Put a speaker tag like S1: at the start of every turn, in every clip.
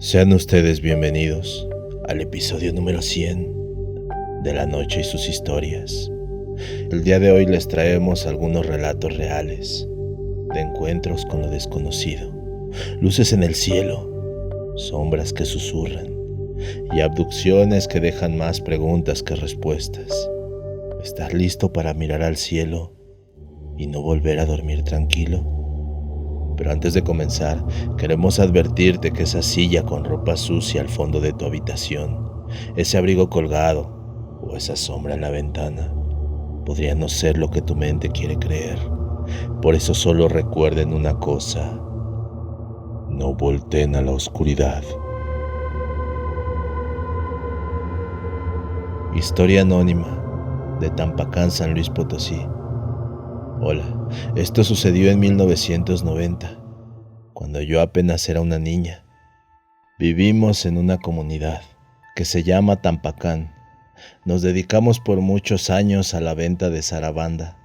S1: Sean ustedes bienvenidos al episodio número 100 de La Noche y sus historias. El día de hoy les traemos algunos relatos reales de encuentros con lo desconocido, luces en el cielo, sombras que susurran y abducciones que dejan más preguntas que respuestas. ¿Estás listo para mirar al cielo y no volver a dormir tranquilo? Pero antes de comenzar, queremos advertirte que esa silla con ropa sucia al fondo de tu habitación, ese abrigo colgado o esa sombra en la ventana, podría no ser lo que tu mente quiere creer. Por eso solo recuerden una cosa: no volteen a la oscuridad. Historia anónima de Tampacán, San Luis Potosí. Hola, esto sucedió en 1990, cuando yo apenas era una niña. Vivimos en una comunidad que se llama Tampacán. Nos dedicamos por muchos años a la venta de zarabanda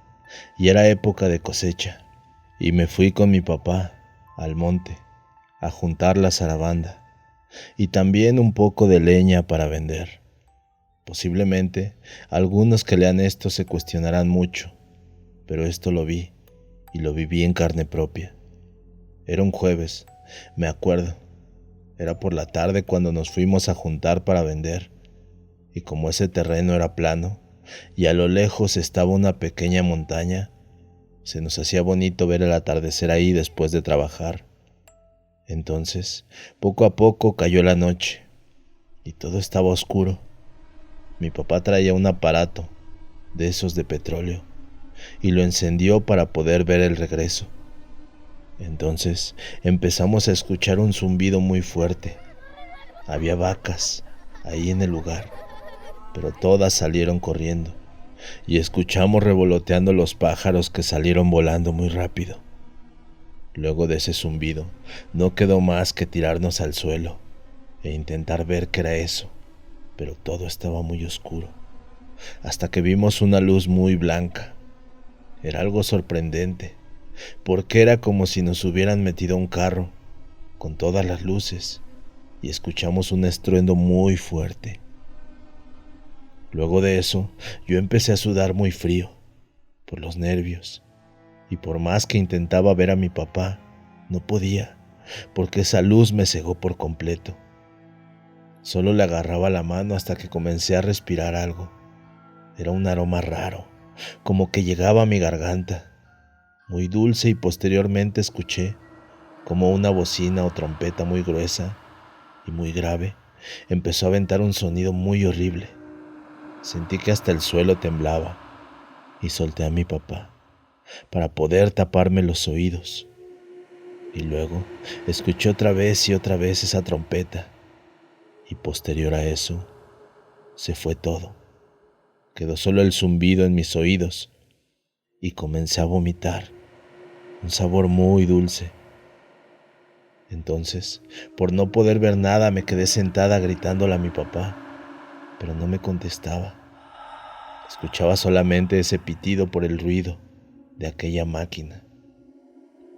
S1: y era época de cosecha. Y me fui con mi papá al monte a juntar la zarabanda y también un poco de leña para vender. Posiblemente algunos que lean esto se cuestionarán mucho, pero esto lo vi y lo viví en carne propia. Era un jueves, me acuerdo. Era por la tarde cuando nos fuimos a juntar para vender, y como ese terreno era plano y a lo lejos estaba una pequeña montaña, se nos hacía bonito ver el atardecer ahí después de trabajar. Entonces, poco a poco cayó la noche y todo estaba oscuro. Mi papá traía un aparato de esos de petróleo y lo encendió para poder ver el regreso. Entonces empezamos a escuchar un zumbido muy fuerte. Había vacas ahí en el lugar, pero todas salieron corriendo y escuchamos revoloteando los pájaros que salieron volando muy rápido. Luego de ese zumbido, no quedó más que tirarnos al suelo e intentar ver qué era eso, pero todo estaba muy oscuro, hasta que vimos una luz muy blanca. Era algo sorprendente, porque era como si nos hubieran metido a un carro con todas las luces, y escuchamos un estruendo muy fuerte. Luego de eso, yo empecé a sudar muy frío, por los nervios, y por más que intentaba ver a mi papá, no podía, porque esa luz me cegó por completo. Solo le agarraba la mano hasta que comencé a respirar algo. Era un aroma raro, como que llegaba a mi garganta, muy dulce, y posteriormente escuché como una bocina o trompeta muy gruesa y muy grave empezó a aventar un sonido muy horrible. Sentí que hasta el suelo temblaba y solté a mi papá para poder taparme los oídos. Y luego escuché otra vez y otra vez esa trompeta, y posterior a eso se fue todo. Quedó solo el zumbido en mis oídos y comencé a vomitar un sabor muy dulce. Entonces, por no poder ver nada, me quedé sentada gritándole a mi papá, pero no me contestaba. Escuchaba solamente ese pitido por el ruido de aquella máquina.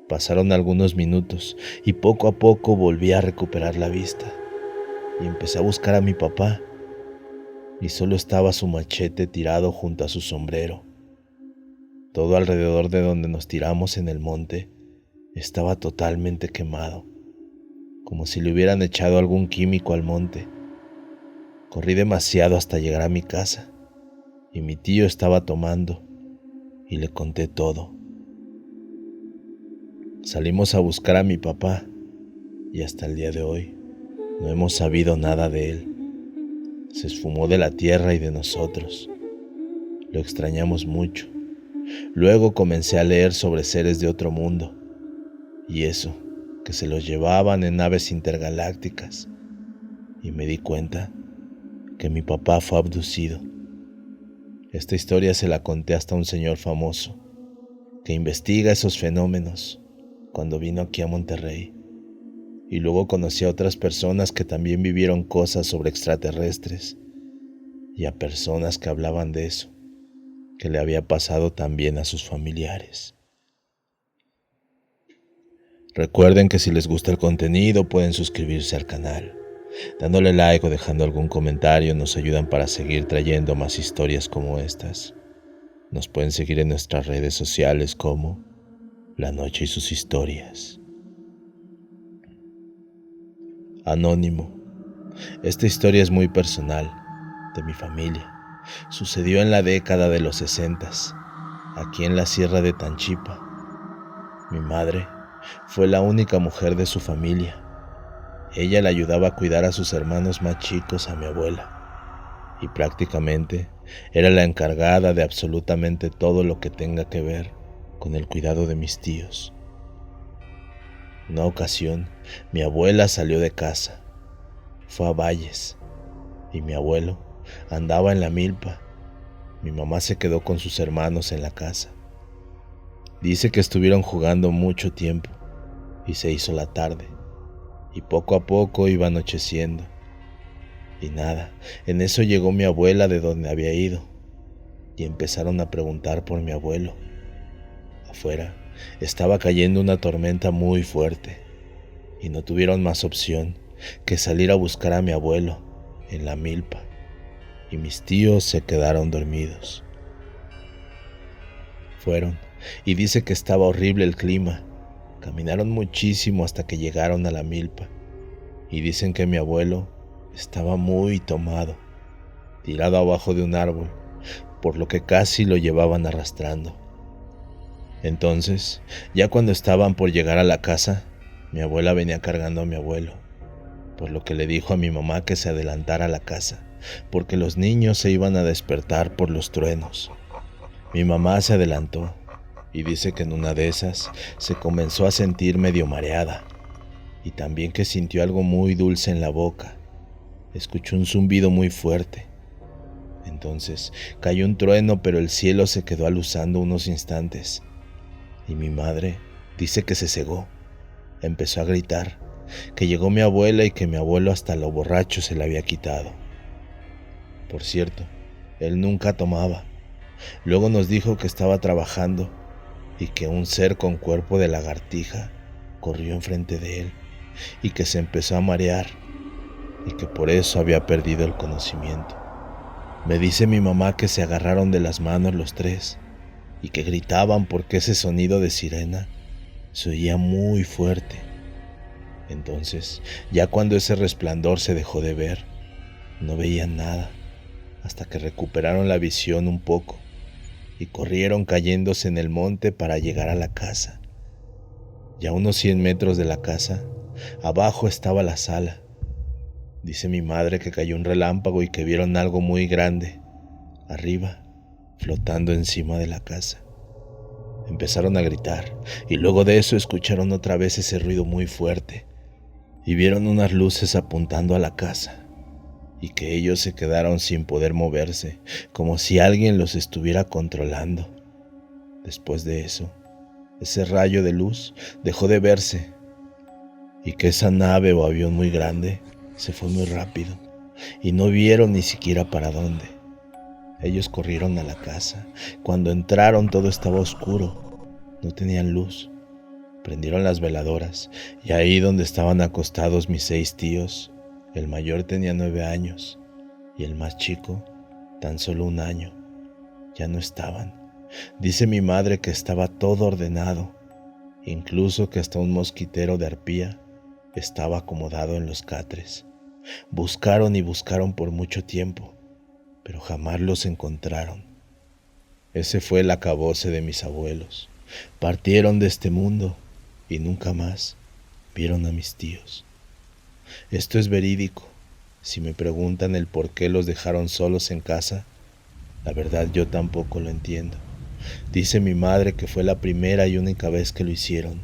S1: Pasaron algunos minutos y poco a poco volví a recuperar la vista y empecé a buscar a mi papá, y solo estaba su machete tirado junto a su sombrero. Todo alrededor de donde nos tiramos en el monte estaba totalmente quemado, como si le hubieran echado algún químico al monte. Corrí demasiado hasta llegar a mi casa, y mi tío estaba tomando, y le conté todo. Salimos a buscar a mi papá, y hasta el día de hoy no hemos sabido nada de él. Se esfumó de la tierra y de nosotros. Lo extrañamos mucho. Luego comencé a leer sobre seres de otro mundo, y eso, que se los llevaban en naves intergalácticas, y me di cuenta que mi papá fue abducido. Esta historia se la conté hasta a un señor famoso que investiga esos fenómenos cuando vino aquí a Monterrey, y luego conocí a otras personas que también vivieron cosas sobre extraterrestres, y a personas que hablaban de eso, que le había pasado también a sus familiares. Recuerden que si les gusta el contenido pueden suscribirse al canal. Dándole like o dejando algún comentario nos ayudan para seguir trayendo más historias como estas. Nos pueden seguir en nuestras redes sociales como La Noche y sus historias. Anónimo. Esta historia es muy personal, de mi familia. Sucedió en la década de los 60, aquí en la Sierra de Tanchipa. Mi madre fue la única mujer de su familia. Ella le ayudaba a cuidar a sus hermanos más chicos, a mi abuela, y prácticamente era la encargada de absolutamente todo lo que tenga que ver con el cuidado de mis tíos. Una ocasión, mi abuela salió de casa, fue a Valles, y mi abuelo andaba en la milpa. Mi mamá se quedó con sus hermanos en la casa. Dice que estuvieron jugando mucho tiempo y se hizo la tarde, y poco a poco iba anocheciendo. Y nada, en eso llegó mi abuela de donde había ido, y empezaron a preguntar por mi abuelo. Afuera estaba cayendo una tormenta muy fuerte, y no tuvieron más opción que salir a buscar a mi abuelo en la milpa, y mis tíos se quedaron dormidos. Fueron, y dice que estaba horrible el clima. Caminaron muchísimo hasta que llegaron a la milpa, y dicen que mi abuelo estaba muy tomado, tirado abajo de un árbol, por lo que casi lo llevaban arrastrando. Entonces, ya cuando estaban por llegar a la casa, mi abuela venía cargando a mi abuelo, por lo que le dijo a mi mamá que se adelantara a la casa, porque los niños se iban a despertar por los truenos. Mi mamá se adelantó y dice que en una de esas se comenzó a sentir medio mareada, y también que sintió algo muy dulce en la boca. Escuchó un zumbido muy fuerte. Entonces cayó un trueno, pero el cielo se quedó aluzando unos instantes, y mi madre dice que se cegó. Empezó a gritar que llegó mi abuela y que mi abuelo hasta lo borracho se le había quitado. Por cierto, él nunca tomaba. Luego nos dijo que estaba trabajando y que un ser con cuerpo de lagartija corrió enfrente de él y que se empezó a marear y que por eso había perdido el conocimiento. Me dice mi mamá que se agarraron de las manos los tres y que gritaban porque ese sonido de sirena se oía muy fuerte. Entonces, ya cuando ese resplandor se dejó de ver, no veían nada hasta que recuperaron la visión un poco y corrieron cayéndose en el monte para llegar a la casa. Ya a unos 100 metros de la casa, abajo estaba la sala. Dice mi madre que cayó un relámpago y que vieron algo muy grande, arriba, flotando encima de la casa. Empezaron a gritar y luego de eso escucharon otra vez ese ruido muy fuerte y vieron unas luces apuntando a la casa y que ellos se quedaron sin poder moverse, como si alguien los estuviera controlando. Después de eso, ese rayo de luz dejó de verse y que esa nave o avión muy grande se fue muy rápido y no vieron ni siquiera para dónde. Ellos corrieron a la casa. Cuando entraron todo estaba oscuro, no tenían luz. Prendieron las veladoras y ahí donde estaban acostados mis 6 tíos, el mayor tenía 9 años y el más chico tan solo 1 año, ya no estaban. Dice mi madre que estaba todo ordenado, incluso que hasta un mosquitero de arpía estaba acomodado en los catres. Buscaron y buscaron por mucho tiempo, pero jamás los encontraron. Ese fue el acabose de mis abuelos. Partieron de este mundo y nunca más vieron a mis tíos. Esto es verídico. Si me preguntan el por qué los dejaron solos en casa, la verdad yo tampoco lo entiendo. Dice mi madre que fue la primera y única vez que lo hicieron.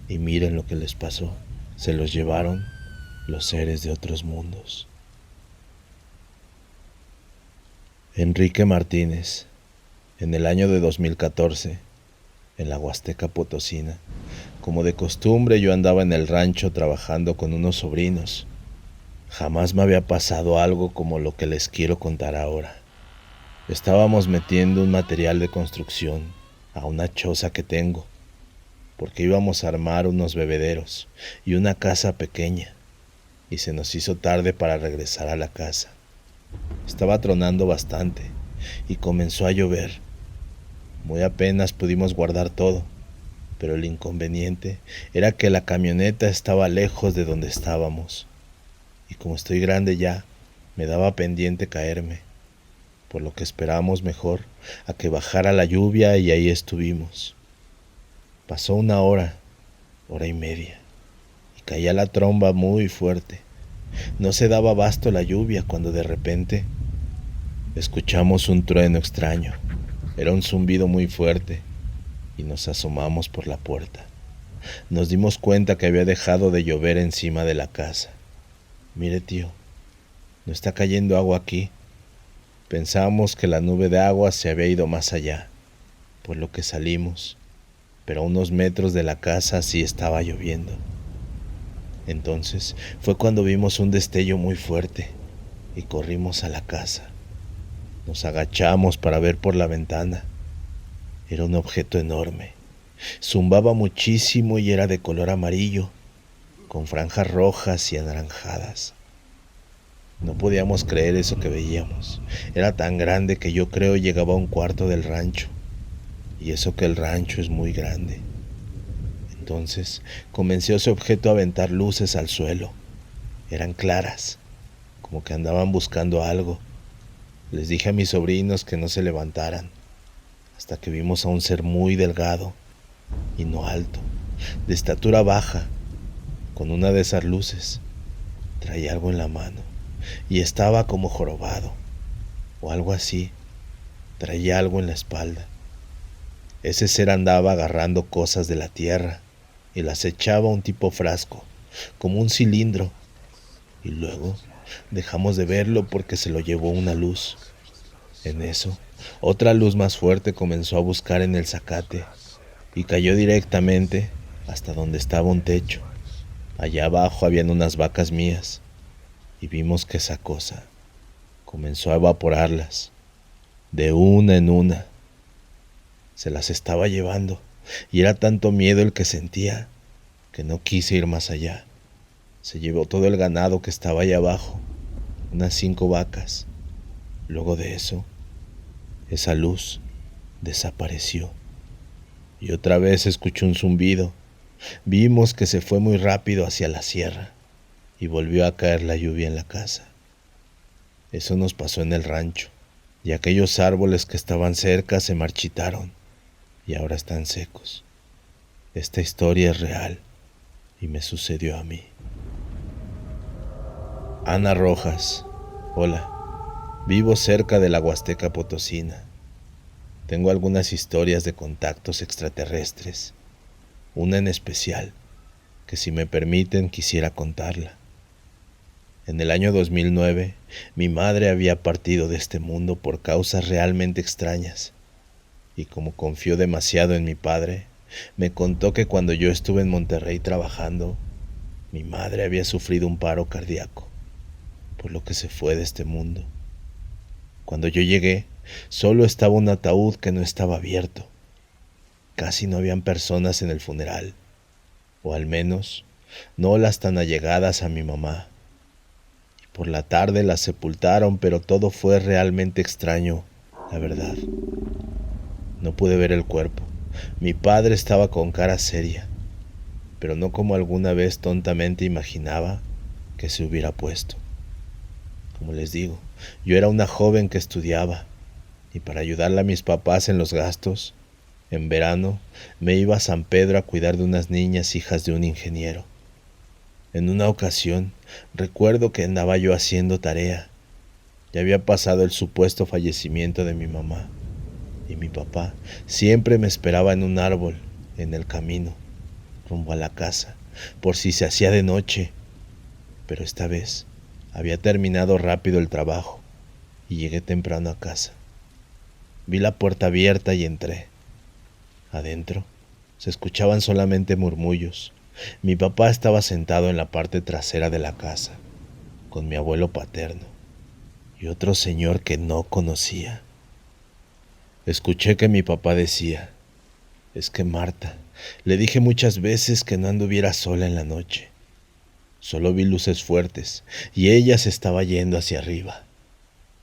S1: Y miren lo que les pasó. Se los llevaron los seres de otros mundos. Enrique Martínez, en el año de 2014, en la Huasteca Potosina. Como de costumbre, yo andaba en el rancho trabajando con unos sobrinos. Jamás me había pasado algo como lo que les quiero contar ahora. Estábamos metiendo un material de construcción a una choza que tengo. porque íbamos a armar unos bebederos y una casa pequeña, y se nos hizo tarde para regresar a la casa. Estaba tronando bastante y comenzó a llover. Muy apenas pudimos guardar todo, pero el inconveniente era que la camioneta estaba lejos de donde estábamos, y como estoy grande ya, me daba pendiente caerme, por lo que esperamos mejor a que bajara la lluvia y ahí estuvimos. Pasó una hora, hora y media, y caía la tromba muy fuerte. No se daba abasto la lluvia cuando de repente escuchamos un trueno extraño. Era un zumbido muy fuerte y nos asomamos por la puerta. Nos dimos cuenta que había dejado de llover encima de la casa. Mire, tío, no está cayendo agua aquí. Pensamos que la nube de agua se había ido más allá, por lo que salimos, pero a unos metros de la casa sí estaba lloviendo. Entonces fue cuando vimos un destello muy fuerte y corrimos a la casa. Nos agachamos para ver por la ventana. Era un objeto enorme. Zumbaba muchísimo y era de color amarillo, con franjas rojas y anaranjadas. No podíamos creer eso que veíamos. Era tan grande que yo creo llegaba a un cuarto del rancho. Y eso que el rancho es muy grande. Entonces comenzó ese objeto a aventar luces al suelo. Eran claras, como que andaban buscando algo. Les dije a mis sobrinos que no se levantaran, hasta que vimos a un ser muy delgado y no alto, de estatura baja, con una de esas luces. Traía algo en la mano y estaba como jorobado, o algo así. Traía algo en la espalda. Ese ser andaba agarrando cosas de la tierra y las echaba a un tipo frasco, como un cilindro, y luego dejamos de verlo porque se lo llevó una luz. En eso, otra luz más fuerte comenzó a buscar en el zacate y cayó directamente hasta donde estaba un techo. Allá abajo habían unas vacas mías y vimos que esa cosa comenzó a evaporarlas de una en una. Se las estaba llevando y era tanto miedo el que sentía que no quise ir más allá. Se llevó todo el ganado que estaba allá abajo, unas 5 vacas. Luego de eso, esa luz desapareció y otra vez escuché un zumbido. Vimos que se fue muy rápido hacia la sierra y volvió a caer la lluvia en la casa. Eso nos pasó en el rancho, y aquellos árboles que estaban cerca se marchitaron y ahora están secos. Esta historia es real y me sucedió a mí. Ana Rojas. Hola, vivo cerca de la Huasteca Potosina. Tengo algunas historias de contactos extraterrestres, una en especial, que si me permiten quisiera contarla. En el año 2009, mi madre había partido de este mundo por causas realmente extrañas, y como confió demasiado en mi padre, me contó que cuando yo estuve en Monterrey trabajando, mi madre había sufrido un paro cardíaco, por lo que se fue de este mundo. Cuando yo llegué, solo estaba un ataúd que no estaba abierto. Casi no habían personas en el funeral, o al menos no las tan allegadas a mi mamá. Y por la tarde la sepultaron, pero todo fue realmente extraño, la verdad. No pude ver el cuerpo. Mi padre estaba con cara seria, pero no como alguna vez tontamente imaginaba que se hubiera puesto. Como les digo, yo era una joven que estudiaba, y para ayudarle a mis papás en los gastos, en verano me iba a San Pedro a cuidar de unas niñas hijas de un ingeniero. En una ocasión, recuerdo que andaba yo haciendo tarea. Ya había pasado el supuesto fallecimiento de mi mamá, y mi papá siempre me esperaba en un árbol, en el camino, rumbo a la casa, por si se hacía de noche. Pero esta vez había terminado rápido el trabajo y llegué temprano a casa. Vi la puerta abierta y entré. Adentro se escuchaban solamente murmullos. Mi papá estaba sentado en la parte trasera de la casa, con mi abuelo paterno y otro señor que no conocía. Escuché que mi papá decía: es que Marta Le dije muchas veces que no anduviera sola en la noche. Solo vi luces fuertes y ella se estaba yendo hacia arriba.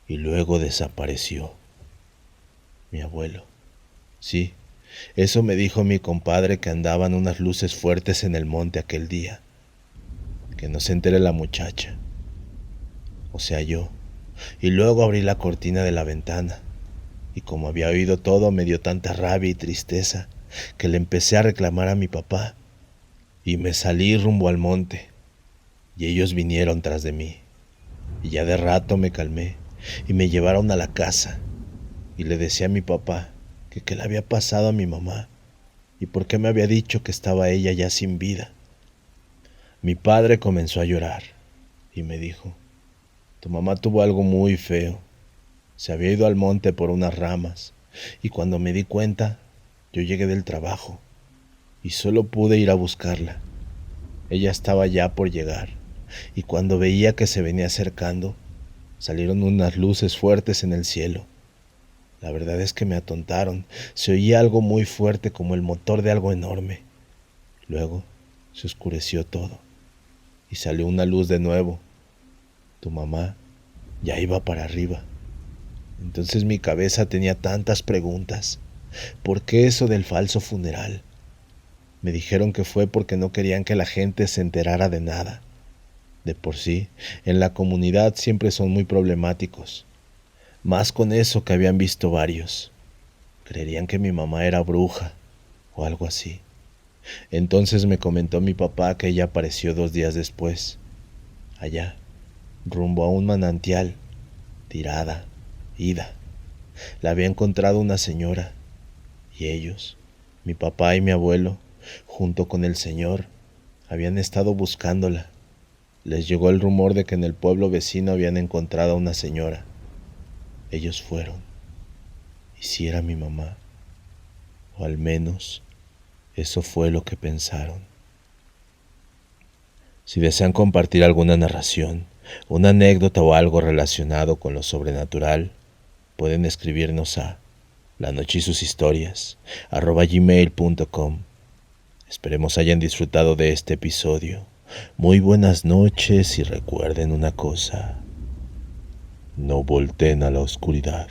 S1: Y luego desapareció. Mi abuelo. Sí, eso me dijo mi compadre, que andaban unas luces fuertes en el monte aquel día. Que no se entere la muchacha. O sea, yo. Y luego abrí la cortina de la ventana. Y como había oído todo, me dio tanta rabia y tristeza que le empecé a reclamar a mi papá. Y me salí rumbo al monte. Y ellos vinieron tras de mí. Y ya de rato me calmé y me llevaron a la casa. Y le decía a mi papá que qué le había pasado a mi mamá y por qué me había dicho que estaba ella ya sin vida. Mi padre comenzó a llorar y me dijo: tu mamá tuvo algo muy feo. Se había ido al monte por unas ramas y cuando me di cuenta, yo llegué del trabajo y solo pude ir a buscarla. Ella estaba ya por llegar y cuando veía que se venía acercando, salieron unas luces fuertes en el cielo. La verdad es que me atontaron. Se oía algo muy fuerte, como el motor de algo enorme. Luego se oscureció todo y salió una luz de nuevo. Tu mamá ya iba para arriba. Entonces mi cabeza tenía tantas preguntas. ¿Por qué eso del falso funeral? Me dijeron que fue porque no querían que la gente se enterara de nada. De por sí, en la comunidad siempre son muy problemáticos. Más con eso que habían visto varios. Creerían que mi mamá era bruja o algo así. Entonces me comentó mi papá que ella apareció 2 días después, allá, rumbo a un manantial, tirada, ida. La había encontrado una señora y ellos, mi papá y mi abuelo, junto con el señor, habían estado buscándola. Les llegó el rumor de que en el pueblo vecino habían encontrado a una señora. Ellos fueron. ¿Y si era mi mamá? O al menos eso fue lo que pensaron. Si desean compartir alguna narración, una anécdota o algo relacionado con lo sobrenatural, pueden escribirnos a lanochesysushistorias@gmail.com. Esperemos hayan disfrutado de este episodio. Muy buenas noches y recuerden una cosa: no volteen a la oscuridad.